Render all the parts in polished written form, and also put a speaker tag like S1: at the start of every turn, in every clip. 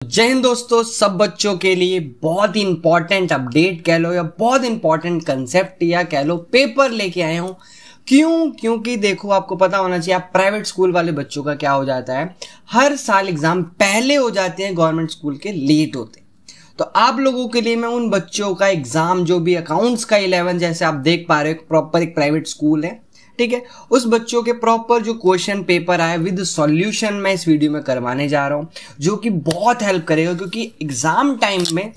S1: जय हिंद दोस्तों, सब बच्चों के लिए बहुत ही इंपॉर्टेंट अपडेट कह लो या बहुत इंपॉर्टेंट कंसेप्ट या कह लो पेपर लेके आया हूं। क्योंकि देखो, आपको पता होना चाहिए, आप प्राइवेट स्कूल वाले बच्चों का क्या हो जाता है, हर साल एग्जाम पहले हो जाते हैं, गवर्नमेंट स्कूल के लेट होते हैं। तो आप लोगों के लिए मैं उन बच्चों का एग्जाम जो भी अकाउंट्स का 11 जैसे आप देख पा रहे हो, प्रॉपर एक प्राइवेट स्कूल है, ठीक है, उस बच्चों के प्रॉपर जो क्वेश्चन पेपर आए विद सॉल्यूशन मैं इस वीडियो में करवाने जा रहा हूं, जो कि बहुत हेल्प करेगा। क्योंकि एग्जाम टाइम में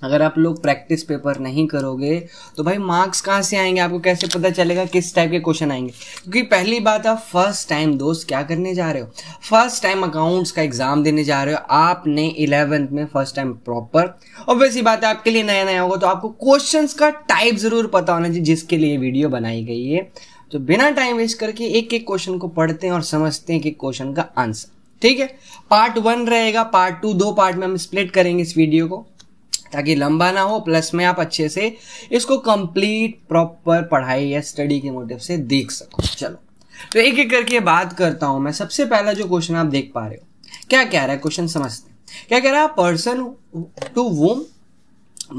S1: अगर आप लोग प्रैक्टिस पेपर नहीं करोगे तो भाई मार्क्स कहां से आएंगे, आपको कैसे पता चलेगा किस टाइप के क्वेश्चन आएंगे। क्योंकि पहली बात, आप फर्स्ट टाइम दोस्त क्या करने जा रहे हो, फर्स्ट टाइम अकाउंट्स का एग्जाम देने जा रहे हो, आपने 11th में फर्स्ट टाइम प्रॉपर, ऑब्वियसली बात है आपके लिए नया नया होगा तो आपको क्वेश्चंस का टाइप जरूर पता होना चाहिए, जिसके लिए वीडियो बनाई गई है। तो बिना टाइम वेस्ट करके एक एक क्वेश्चन को पढ़ते हैं और समझते हैं कि क्वेश्चन का आंसर, ठीक है। पार्ट 1 रहेगा, पार्ट 2 दो पार्ट में हम स्प्लिट करेंगे इस वीडियो को, ताकि लंबा ना हो, प्लस में आप अच्छे से इसको कंप्लीट प्रॉपर पढ़ाई या स्टडी के मोटिव से देख सको। चलो तो एक एक करके बात करता हूं मैं। सबसे पहला जो क्वेश्चन आप देख पा रहे हो, क्या कह रहा है क्वेश्चन, समझते हैं क्या कह रहा है। Person to whom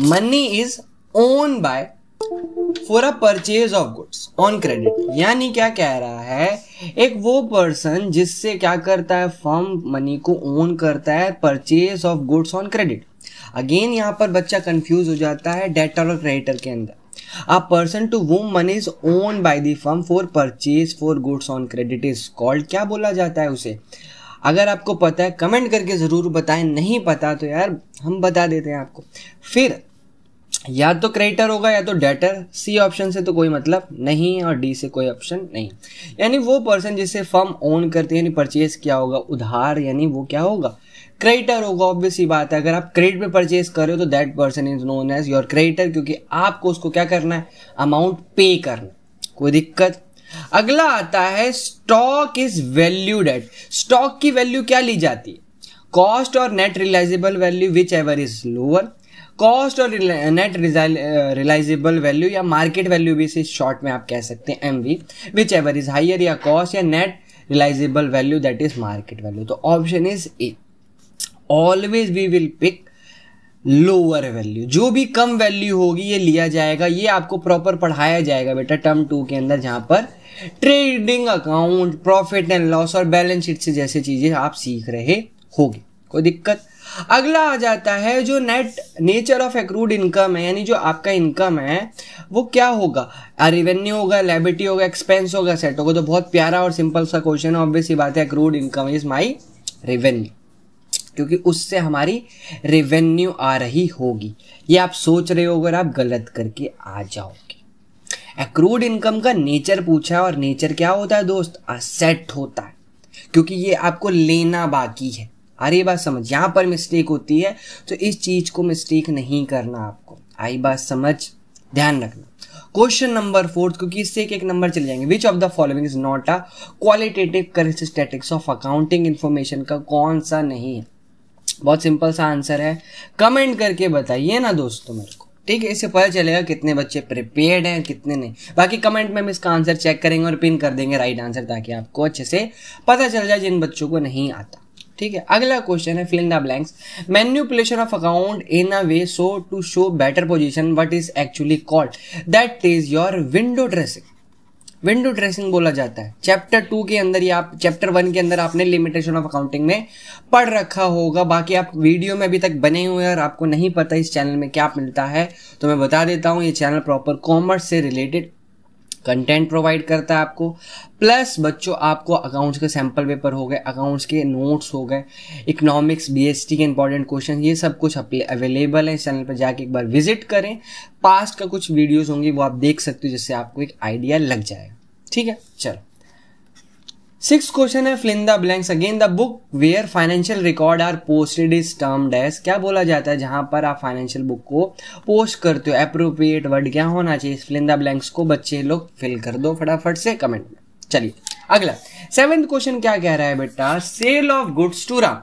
S1: money is own by for a purchase of goods on credit, यानी क्या कह रहा है, एक वो पर्सन जिससे क्या करता है, फर्म मनी को ओन करता है purchase of goods on credit. Again यहां पर बच्चा कंफ्यूज हो जाता है डेटर और क्रेडिटर के अंदर। A person to whom money is own by the firm for purchase for goods on credit is called, क्या बोला जाता है उसे। अगर आपको पता है कमेंट करके जरूर बताएं, नहीं पता तो यार हम बता देते हैं आपको। फिर या तो क्रेडिटर होगा या तो डेटर, सी ऑप्शन से तो कोई मतलब नहीं और डी से कोई ऑप्शन नहीं। यानी वो पर्सन जिसे फर्म ओन करते हैं, यानी परचेज किया होगा उधार, यानी वो क्या होगा, क्रेडिटर होगा। ऑब्वियस ही बात है, अगर आप क्रेडिट पे परचेज कर रहे हो तो that person is known as your creditor, क्योंकि आपको उसको क्या करना है, अमाउंट पे करना। कोई दिक्कत। अगला आता है stock is valued at, stock की वैल्यू क्या ली जाती है, कॉस्ट और net realisable value whichever is lower. Cost और नेट रियलाइजेबल वैल्यू या मार्केट वैल्यू भी इसे शॉर्ट में आप कह सकते हैं MV, whichever is higher, या कॉस्ट या net realisable value that is market value. तो option is A, always we will pick lower value, जो भी कम वैल्यू होगी ये लिया जाएगा। ये आपको प्रॉपर पढ़ाया जाएगा बेटा टर्म 2 के अंदर, जहां पर trading account, profit and loss और बैलेंस शीट से जैसे चीजें आप सीख रहे होगे। कोई दिक्कत। अगला आ जाता है जो net nature of accrued income है, यानी जो आपका इनकम है वो क्या होगा, रेवेन्यू होगा, लायबिलिटी होगा, एक्सपेंस होगा, सेट होगा। तो बहुत प्यारा और सिंपल सा क्वेश्चन है। ऑब्वियस ही बात है, accrued income is my revenue, क्योंकि उससे हमारी रेवेन्यू आ रही होगी। ये आप सोच रहे हो, अगर आप गलत करके आ जाओगे। एक्रूड इनकम का नेचर पूछा है, और नेचर क्या होता है दोस्त, असेट होता है, क्योंकि ये आपको लेना बाकी है। अरे बात समझ, यहां पर मिस्टेक होती है, तो इस चीज को मिस्टेक नहीं करना आपको। आई बात समझ, ध्यान रखना। क्वेश्चन नंबर 4, क्योंकि इससे एक नंबर चले जाएंगे। Which of the following is not a qualitative characteristics of accounting information का कौन सा नहीं है। बहुत सिंपल सा आंसर है, कमेंट करके बताइए ना दोस्तों मेरे को, ठीक है। इससे पता चलेगा कितने बच्चे प्रिपेयर्ड हैं कितने नहीं। बाकी कमेंट में हम इसका आंसर चेक करेंगे और पिन कर देंगे राइट आंसर, ताकि आपको अच्छे से पता चल जाए जिन बच्चों को नहीं आता, ठीक है। अगला क्वेश्चन है, fill in the blanks. Manipulation of account in a way so to show better position what is actually called, that is your window dressing. Window dressing बोला जाता है। चैप्टर 2 के अंदर या आप चैप्टर 1 के अंदर आपने लिमिटेशन ऑफ अकाउंटिंग में पढ़ रखा होगा। बाकी आप वीडियो में अभी तक बने हुए हैं और आपको नहीं पता इस चैनल में क्या मिलता है, तो मैं बता देता हूँ। ये चैनल प्रॉपर कॉमर्स से रिलेटेड कंटेंट प्रोवाइड करता है आपको, प्लस बच्चों आपको अकाउंट्स के सैंपल पेपर हो गए, अकाउंट्स के नोट्स हो गए, इकोनॉमिक्स बीएसटी के इंपॉर्टेंट क्वेश्चन, ये सब कुछ अवेलेबल है। इस चैनल पर जाके एक बार विजिट करें। पास्ट का कुछ वीडियोस होंगी वो आप देख सकते हो, जिससे आपको एक आइडिया लग जाएगा, ठीक है। चलो 6th क्वेश्चन है, fill in the blanks. Again the book where financial record are posted is termed as, क्या बोला जाता है जहां पर आप फाइनेंशियल बुक को पोस्ट करते हो। एप्रोप्रिएट वर्ड क्या होना चाहिए, फिल इन द ब्लैंक्स को बच्चे लोग फिल कर दो फटाफट से कमेंट में। चलिए अगला 7th क्वेश्चन क्या कह रहा है बेटा, sale of goods to Ram,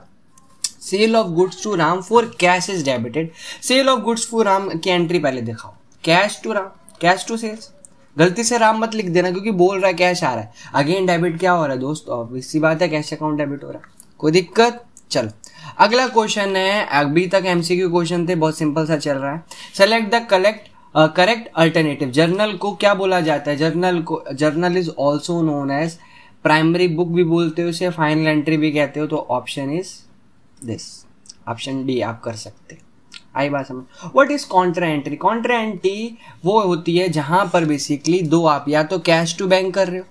S1: sale of goods to Ram for cash is debited. Sale of goods to Ram की एंट्री पहले दिखाओ, cash to Ram, cash to sales. गलती से राम मत लिख देना, क्योंकि बोल रहा है कैश आ रहा है। अगेन डेबिट क्या हो रहा है दोस्त, ऑब्वियस सी बात है कैश अकाउंट डेबिट हो रहा है। कोई दिक्कत। चलो अगला क्वेश्चन है, अभी तक एमसीक्यू क्वेश्चन थे, बहुत सिंपल सा चल रहा है। Select the correct alternative. Journal को क्या बोला जाता है? Journal is also known as primary book भी बोलते हो उसे, फाइनल एंट्री भी कहते हो। तो option is this, option D आप कर सकते। आई बात समझ। What is Contra entry? Contra entry वो होती है जहां पर बेसिकली दो, आप या तो कैश टू बैंक कर रहे हो,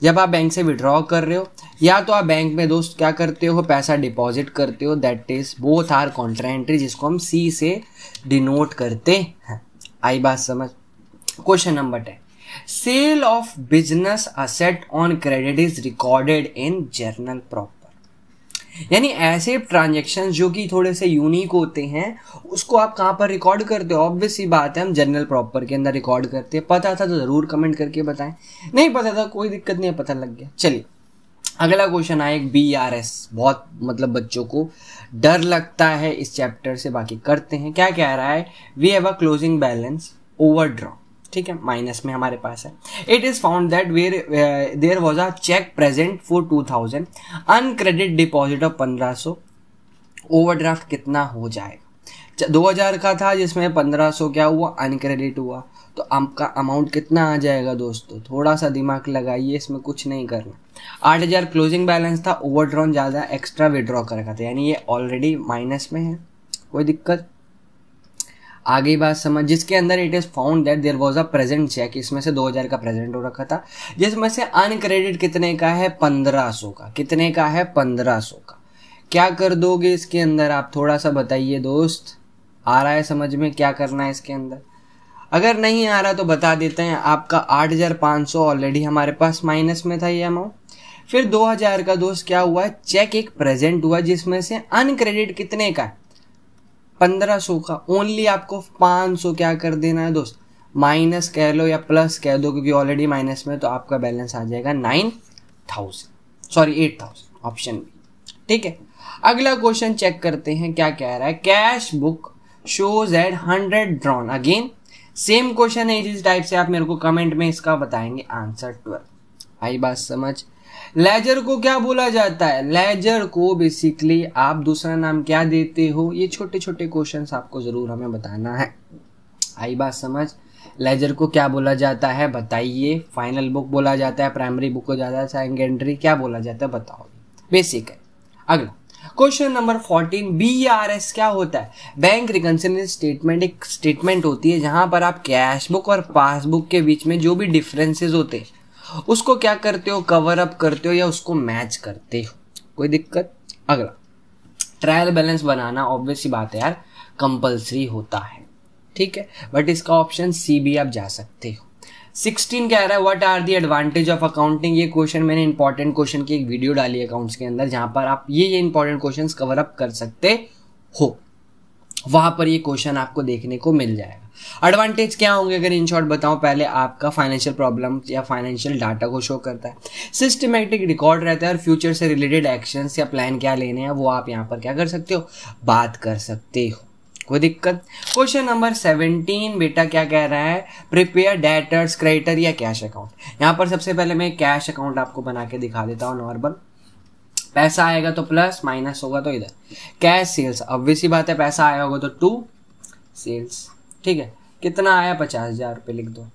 S1: जब आप बैंक से विड्रॉ कर रहे हो, या तो आप बैंक में दोस्त क्या करते हो, पैसा डिपॉजिट करते हो। That is both are contra entry, जिसको हम सी से डिनोट करते हैं। आई बात समझ। Question number 10, sale of business asset on credit is recorded in journal proper. यानी ऐसे ट्रांजेक्शन जो कि थोड़े से यूनिक होते हैं, उसको आप कहाँ पर रिकॉर्ड करते हो? ऑब्वियस सी बात है, हम जर्नल प्रॉपर के अंदर रिकॉर्ड करते हैं। पता था तो जरूर कमेंट करके बताएं, नहीं पता था कोई दिक्कत नहीं है, पता लग गया। चलिए अगला क्वेश्चन आए, BRS। बहुत मतलब बच्चों को डर लगता है इस चैप्टर से, बाकी करते हैं। क्या कह रहा है? We have a closing balance overdraw, ठीक है, माइनस में हमारे पास है। It is found that there was a cheque present for 2000, uncredit deposit of 1500, overdraft कितना हो जाएगा? 2000 का था जिसमें 1500 क्या हुआ, अनक्रेडिट हुआ, तो आपका अमाउंट कितना आ जाएगा दोस्तों? थोड़ा सा दिमाग लगाइए, इसमें कुछ नहीं करना। 8000 क्लोजिंग बैलेंस था, ओवरड्रॉन ज़्यादा एक्स्ट्रा विड्रॉ कर रखा था, यानी ये ऑलरेडी माइनस में है, कोई दिक्कत? आगे बात समझ। जिसके अंदर it is found that there was a present cheque, इसमें से 2000 का प्रेजेंट हो रखा था, जिसमें से अनक्रेडिट कितने का है? 1500 का। कितने का है? 1500 का। क्या कर दोगे इसके अंदर आप? थोड़ा सा बताइए दोस्त, आ रहा है समझ में क्या करना है इसके अंदर? अगर नहीं आ रहा तो बता देते हैं। आपका 8500 ऑलरेडी हमारे पास माइनस में था ये अमाउंट, फिर 2000 का दोस्त क्या हुआ है? चेक एक प्रेजेंट हुआ, जिसमें से अनक्रेडिट कितने का है? 1500 का। ओनली आपको 500 क्या कर देना है दोस्त? माइनस कह लो या प्लस कह दो, क्योंकि ऑलरेडी माइनस में, तो आपका बैलेंस आ जाएगा 8000, ऑप्शन बी, ठीक है। अगला क्वेश्चन चेक करते हैं, क्या कह रहा है? Cash book shows at 100 drawn. Again same question है इस टाइप से, आप मेरे को कमेंट में इसका बताएंगे आंसर 12। आई बात समझ। लेजर को क्या बोला जाता है? लेजर को बेसिकली आप दूसरा नाम क्या देते हो? ये छोटे छोटे क्वेश्चंस आपको जरूर हमें बताना है। आई बात समझ। लेजर को क्या बोला जाता है बताइए? फाइनल बुक बोला जाता है, प्राइमरी बुक को जाता है, सेकेंडरी क्या बोला जाता है बताओ, बेसिक है। अगला क्वेश्चन नंबर 14, BRS क्या होता है? बैंक रिकंसिलिएशन स्टेटमेंट एक स्टेटमेंट होती है जहां पर आप कैश बुक और पासबुक के बीच में जो भी डिफरेंसेस होते हैं उसको क्या करते हो? कवर अप करते हो या उसको मैच करते हो, कोई दिक्कत? अगला ट्रायल बैलेंस बनाना ऑब्वियस सी बात है यार, कंपलसरी होता है, ठीक है, बट इसका ऑप्शन सी भी आप जा सकते हो। 16 कह रहा है what are the advantage of accounting. ये क्वेश्चन मैंने इंपॉर्टेंट क्वेश्चन की एक वीडियो डाली है अकाउंट्स के अंदर, जहां पर आप ये इंपॉर्टेंट क्वेश्चंस कवर अप कर सकते हो, वहां पर ये क्वेश्चन आपको देखने को मिल जाएगा। एडवांटेज क्या होंगे अगर इन शॉर्ट बताऊं? पहले आपका फाइनेंशियल प्रॉब्लम या फाइनेंशियल डाटा को शो करता है, सिस्टमैटिक रिकॉर्ड रहता है, और फ्यूचर से रिलेटेड एक्शंस या प्लान क्या लेने हैं वो आप यहाँ पर क्या कर सकते हो? बात कर सकते हो, कोई दिक्कत? क्वेश्चन नंबर 17 बेटा क्या कह रहा है? प्रिपेयर डेटर्स क्रेडिटर या कैश अकाउंट। यहाँ पर सबसे पहले मैं कैश अकाउंट आपको बना के दिखा देता हूँ। नॉर्मल पैसा आएगा तो प्लस, माइनस होगा तो इधर कैश सेल्स, ऑब्वियस सी बात है, पैसा आया होगा तो टू सेल्स, ठीक है। कितना आया? 50,000 रुपये लिख दो।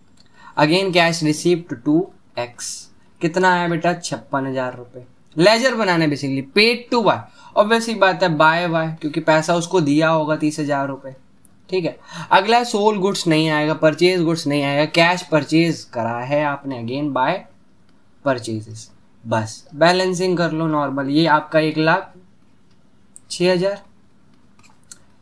S1: Again cash received to X, कितना आया बेटा? 56,000 रुपये। लेजर बनाना basically paid to Y, obvious ही बात है बाय वाई, क्योंकि पैसा उसको दिया होगा 30,000 रुपये, ठीक है। अगला सोल गुड्स नहीं आएगा, परचेज गुड्स नहीं आएगा, कैश परचेज करा है आपने, अगेन बाय परचेजेस, बस बैलेंसिंग कर लो नॉर्मल। ये आपका 1,06,000,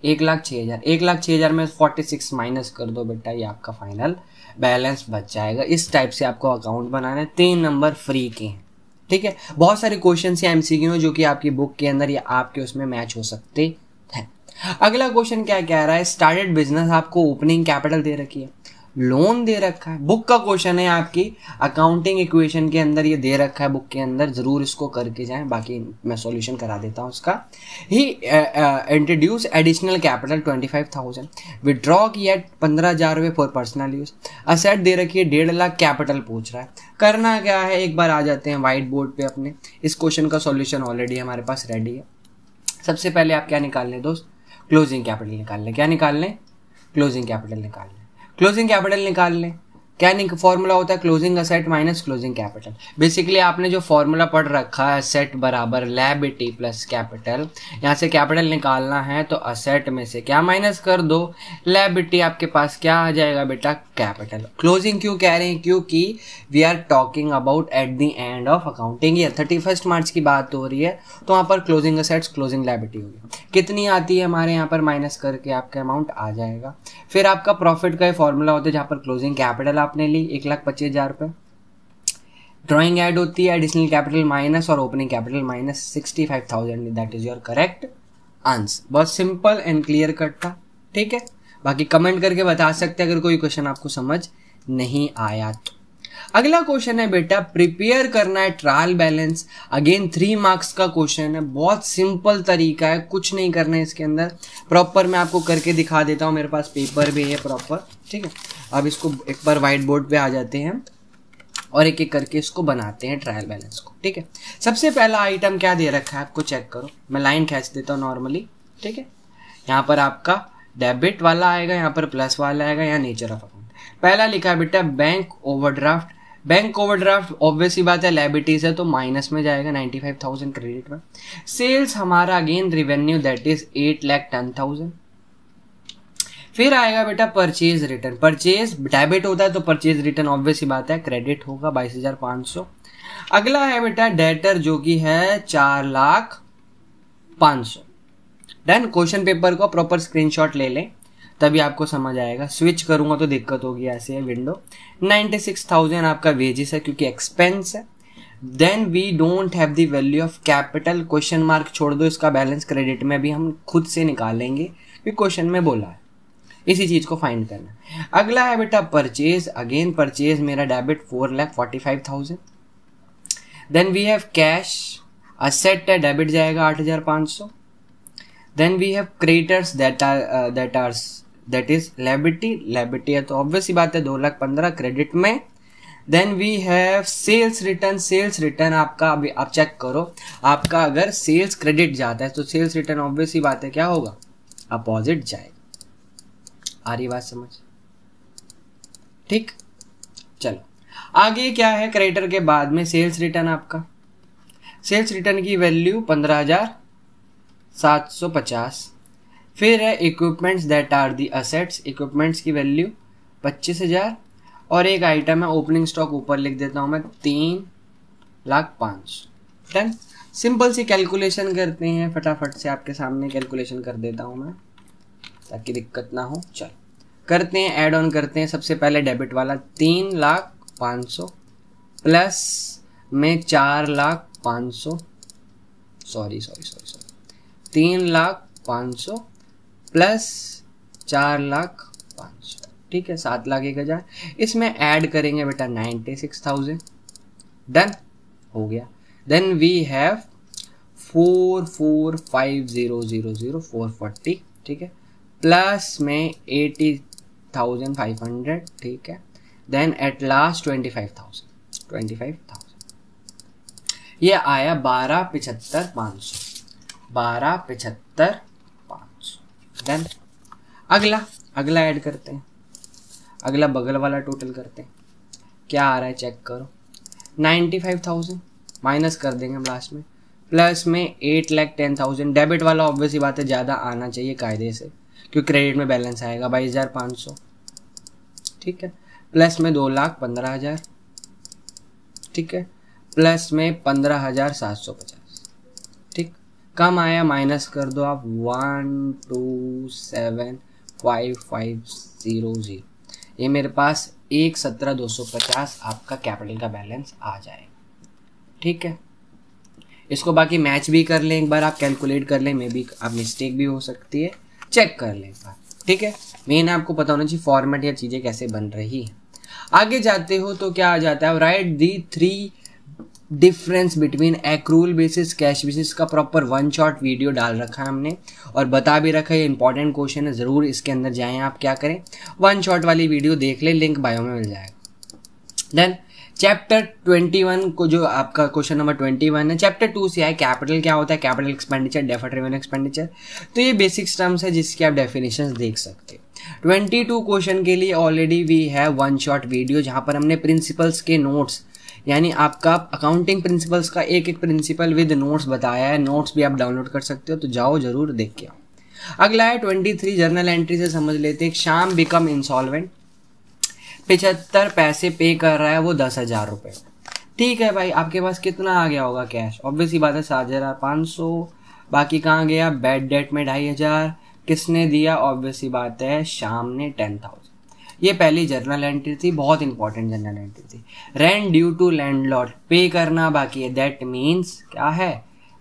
S1: 1,06,000, 1,06,000 में 46 माइनस कर दो बेटा, ये आपका फाइनल बैलेंस बच जाएगा। इस टाइप से आपको अकाउंट बनाना है। 3 नंबर फ्री के हैं, ठीक है। बहुत सारे क्वेश्चन या एमसीक्यू जो कि आपकी बुक के अंदर या आपके उसमें मैच हो सकते हैं। अगला क्वेश्चन क्या कह रहा है? स्टार्टेड बिजनेस, आपको ओपनिंग कैपिटल दे रखी है, लोन दे रखा है, बुक का क्वेश्चन है आपकी अकाउंटिंग इक्वेशन के अंदर, ये दे रखा है बुक के अंदर, जरूर इसको करके जाएं, बाकी मैं सॉल्यूशन करा देता हूं उसका। ही इंट्रोड्यूस एडिशनल कैपिटल 25,000, विड्रॉ किया 15,000 रुपये फॉर पर्सनल यूज, असेट दे रखी है 1.5 लाख, कैपिटल पूछ रहा है। करना क्या है? एक बार आ जाते हैं व्हाइट बोर्ड पे अपने, इस क्वेश्चन का सॉल्यूशन ऑलरेडी हमारे पास रेडी है। सबसे पहले आप क्या निकाल लें दोस्त, क्लोजिंग कैपिटल निकाल लें। क्या निकाल लें, क्लोजिंग कैपिटल निकाल लें। क्लोजिंग कैपिटल निकाल लें, क्या फॉर्मूला होता है, closing asset minus closing capital. Basically आपने जो फॉर्मूला पढ़ रखा है, असेट बराबर लायबिलिटी प्लस कैपिटल, यहाँ से कैपिटल निकालना है तो असेट में से क्या माइनस कर दो, लायबिलिटी, आपके पास क्या आ जाएगा बेटा, कैपिटल। क्लोजिंग क्यों कह रहे हैं, क्योंकि we are talking about at the end of accounting year, 31 March की बात हो रही है, तो वहाँ पर क्लोजिंग असेट्स क्लोजिंग लायबिलिटी होगी, कितनी आती है हमारे यहाँ पर माइनस करके आपका अमाउंट आ जाएगा। फिर आपका प्रॉफिट का फॉर्मूला होता है जहाँ पर क्लोजिंग कैपिटल आपने ली 1,25,000 रुपये, ड्रॉइंग ऐड होती है, एडिशनल कैपिटल माइनस और opening capital minus 65,000, that is your correct answer. बहुत सिंपल एंड क्लियर कट था, ठीक है। बाकी कमेंट करके बता सकते हैं अगर कोई क्वेश्चन आपको समझ नहीं आया तो। अगला क्वेश्चन है बेटा, प्रिपेयर करना है ट्रायल बैलेंस, अगेन 3 मार्क्स का क्वेश्चन है, बहुत सिंपल तरीका है, कुछ नहीं करना है इसके अंदर, प्रॉपर मैं आपको करके दिखा देता हूँ, मेरे पास पेपर भी है प्रॉपर, ठीक है। अब इसको एक बार व्हाइट बोर्ड पे आ जाते हैं और एक एक करके इसको बनाते हैं ट्रायल बैलेंस को, ठीक है। सबसे पहला आइटम क्या दे रखा है आपको, चेक करो, मैं लाइन खींच देता हूँ नॉर्मली, ठीक है। यहाँ पर आपका डेबिट वाला आएगा, यहाँ पर प्लस वाला आएगा, यहाँ नेचर ऑफ अकाउंट। पहला लिखा है बेटा bank overdraft, bank overdraft obvious ही बात है लायबिलिटीज है तो माइनस में जाएगा, 95,000 क्रेडिट में। सेल्स हमारा अगेन रेवेन्यू दैट इज 8,10,000। फिर आएगा बेटा परचेज रिटर्न, परचेज डेबिट होता है तो परचेज रिटर्न ऑब्वियस ही बात है क्रेडिट होगा 22,500। अगला है बेटा डेटर जो कि है 4,05,000। डन। क्वेश्चन पेपर को प्रॉपर स्क्रीनशॉट ले लें तभी आपको समझ आएगा, स्विच करूंगा तो दिक्कत होगी, ऐसे है विंडो। 96,000 आपका वेजेस है क्योंकि एक्सपेंस है। Then we don't have the value of capital, question mark छोड़ दो, इसका बैलेंस क्रेडिट में भी हम खुद से निकालेंगे क्योंकि क्वेश्चन में बोला है, इसी चीज को फाइंड करना। अगला है बेटा परचेज, अगेन परचेज मेरा debit 4,45,000। Then we have cash, asset है डेबिट जाएगा 8,500। Then we have creditors that is liability है तो ऑब्वियस ही बात है 2,15,000 क्रेडिट में। Then we have sales return, sales return आपका अभी आप चेक करो, आपका अगर सेल्स क्रेडिट जाता है तो सेल्स रिटर्न ऑब्वियस ही बात है क्या होगा, अपोजिट जाएगा। आ रही बात समझ, ठीक। चलो आगे क्या है, क्रेडिटर के बाद में सेल्स रिटर्न, आपका सेल्स रिटर्न की वैल्यू 15,750। फिर है equipments that are the assets, equipments की वैल्यू 25,000। और एक आइटम है ओपनिंग स्टॉक, ऊपर लिख देता हूं मैं 3,05,000। डन। सिंपल सी कैलकुलेशन करते हैं, फटाफट से आपके सामने कैलकुलेशन कर देता हूं मैं ताकि दिक्कत ना हो। चलो करते हैं, ऐड ऑन करते हैं। सबसे पहले डेबिट वाला 3,05,000 प्लस में 4,05,000, सॉरी 3,05,000 प्लस 4,05,000, ठीक है, 7,01,000। इसमें ऐड करेंगे बेटा 96,000। डन हो गया। देन वी हैव 4,45,000 440, ठीक है, प्लस में 80,500, ठीक है। देन एट लास्ट 25,000 ये आया 12,75,500, 12,75,500। डन। अगला ऐड करते हैं, अगला बगल वाला टोटल करते हैं, क्या आ रहा है चेक करो। 95,000 माइनस कर देंगे हम लास्ट में, प्लस में 8,10,000। डेबिट वाला ऑब्वियस ही बात है ज़्यादा आना चाहिए कायदे से क्योंकि क्रेडिट में बैलेंस आएगा 22,500, ठीक है। प्लस में 2,15,000, ठीक है, प्लस में 15,750, ठीक। कम आया माइनस कर दो आप 127,550, ये मेरे पास 117,250 आपका कैपिटल का बैलेंस आ जाएगा, ठीक है। इसको बाकी मैच भी कर लें एक बार, आप कैलकुलेट कर लें, मे बी आप मिस्टेक भी हो सकती है, चेक कर लें एक बार, ठीक है। मेन आपको पता होना चाहिए फॉर्मेट या चीज़ें कैसे बन रही है। आगे जाते हो तो क्या आ जाता है, राइट दी 3 difference between accrual basis cash basis का प्रॉपर 1 शॉट वीडियो डाल रखा है हमने और बता भी रखा है, ये इंपॉर्टेंट क्वेश्चन है, ज़रूर इसके अंदर जाएं। आप क्या करें, 1 शॉट वाली वीडियो देख लें, लिंक बायो में मिल जाएगा। देन चैप्टर 21 को जो आपका क्वेश्चन नंबर 21 है, चैप्टर 2 से है कैपिटल क्या होता है, capital expenditure, deferred revenue expenditure. तो ये बेसिक्स टर्म्स है जिसकी आप डेफिनेशंस देख सकते हैं। 22 क्वेश्चन के लिए ऑलरेडी वी है वन शॉट वीडियो जहां पर हमने प्रिंसिपल्स के नोट्स, यानी आपका अकाउंटिंग प्रिंसिपल्स का एक एक प्रिंसिपल विद नोट्स बताया है। नोट्स भी आप डाउनलोड कर सकते हो, तो जाओ जरूर देख के आओ। अगला है 23 जर्नल एंट्री से समझ लेते हैं। शाम बिकम इंसॉल्वेंट, 75 पैसे पे कर रहा है वो 10,000 रुपये। ठीक है भाई, आपके पास कितना आ गया होगा कैश? ऑब्वियसली बात है 7,500। बाकी कहाँ गया? बैड डेट में 2,500। किसने दिया? ऑब्वियसली बात है शाम ने 10,000। ये पहली जर्नल एंट्री थी, बहुत इंपॉर्टेंट जर्नल एंट्री थी। Rent due to landlord pay करना बाकी है, दैट मीन्स क्या है?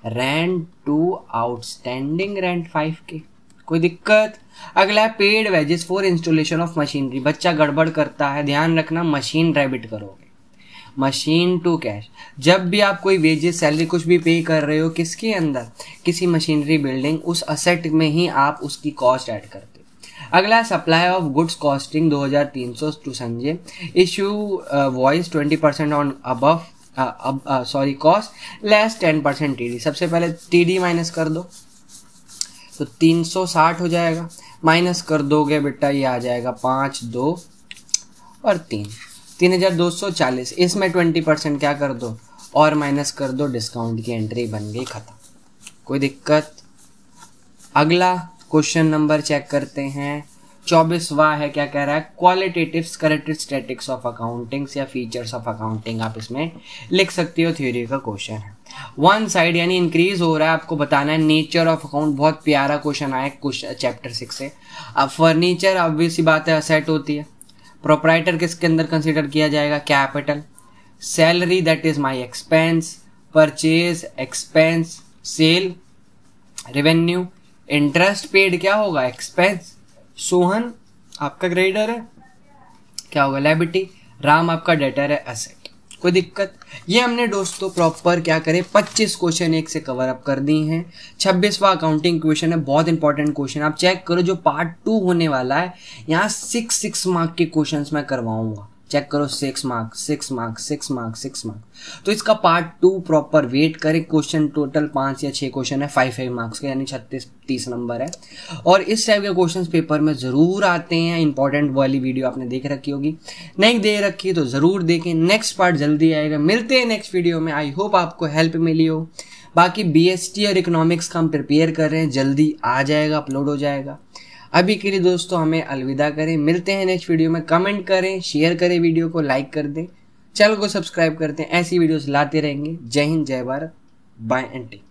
S1: Rent to outstanding rent 5K। कोई दिक्कत? अगला है paid wages for installation of machinery. बच्चा गड़बड़ करता है, ध्यान रखना, मशीन डेबिट करोगे। मशीन टू कैश, जब भी आप कोई वेजेस सैलरी कुछ भी पे कर रहे हो किसके अंदर? किसी मशीनरी बिल्डिंग, उस असेट में ही आप उसकी कॉस्ट ऐड करते। अगला है supply of goods costing 2,300 to Sanjay. Issue voice 20% on above cost less 10% TD। सबसे पहले TD माइनस कर दो तो 360 हो जाएगा, माइनस कर दोगे बेटा ये आ जाएगा 5, 2 और 3, 3,240। इसमें 20% क्या कर दो और माइनस कर दो, डिस्काउंट की एंट्री बन गई, खत्म। कोई दिक्कत? अगला क्वेश्चन नंबर चेक करते हैं। 24वां है, क्या कह रहा है? क्वालिटेटिव कैरेक्टरिस्टिक्स ऑफ अकाउंटिंग या फीचर्स ऑफ अकाउंटिंग आप इसमें लिख सकते हो। थ्योरी का क्वेश्चन है। वन साइड यानी इंक्रीज हो रहा है, आपको बताना है। नेचर ऑफ अकाउंट, बहुत प्यारा क्वेश्चन आया चैप्टर 6 से। अब फर्नीचर ऑब्वियसली बात है असेट होती है। प्रोप्राइटर किसके अंदर कंसिडर किया जाएगा? Capital. Salary that is my expense. Purchase expense. Sale revenue. Interest paid क्या होगा? एक्सपेंस। सोहन आपका क्रेडिटर है, क्या होगा? लायबिलिटी। राम आपका डेटर है, एसेट। कोई दिक्कत? ये हमने दोस्तों प्रॉपर क्या करें 25 क्वेश्चन एक से कवर अप कर दी हैं। 26वां अकाउंटिंग क्वेश्चन है, बहुत इंपॉर्टेंट क्वेश्चन। आप चेक करो जो पार्ट 2 होने वाला है, यहाँ 6 मार्क के क्वेश्चंस मैं करवाऊंगा। चेक करो 6 मार्क, 6 मार्क, 6 मार्क, 6 मार्क। तो इसका पार्ट 2 प्रॉपर वेट करें। क्वेश्चन टोटल 5 या 6 क्वेश्चन है 5 मार्क्स के, यानी 36-30 नंबर है। और इस टाइप के क्वेश्चन पेपर में जरूर आते हैं। इंपॉर्टेंट वाली वीडियो आपने देख रखी होगी, नहीं दे रखी तो जरूर देखें। नेक्स्ट पार्ट जल्दी आएगा, मिलते हैं नेक्स्ट वीडियो में। आई होप आपको हेल्प मिली हो। बाकी BST और इकोनॉमिक्स का हम प्रिपेयर कर रहे हैं, जल्दी आ जाएगा, अपलोड हो जाएगा। अभी के लिए दोस्तों हमें अलविदा करें, मिलते हैं नेक्स्ट वीडियो में। कमेंट करें, शेयर करें, वीडियो को लाइक कर दें, चैनल को सब्सक्राइब करते हैं। ऐसी वीडियोस लाते रहेंगे। जय हिंद, जय भारत, बाय एंड टेक।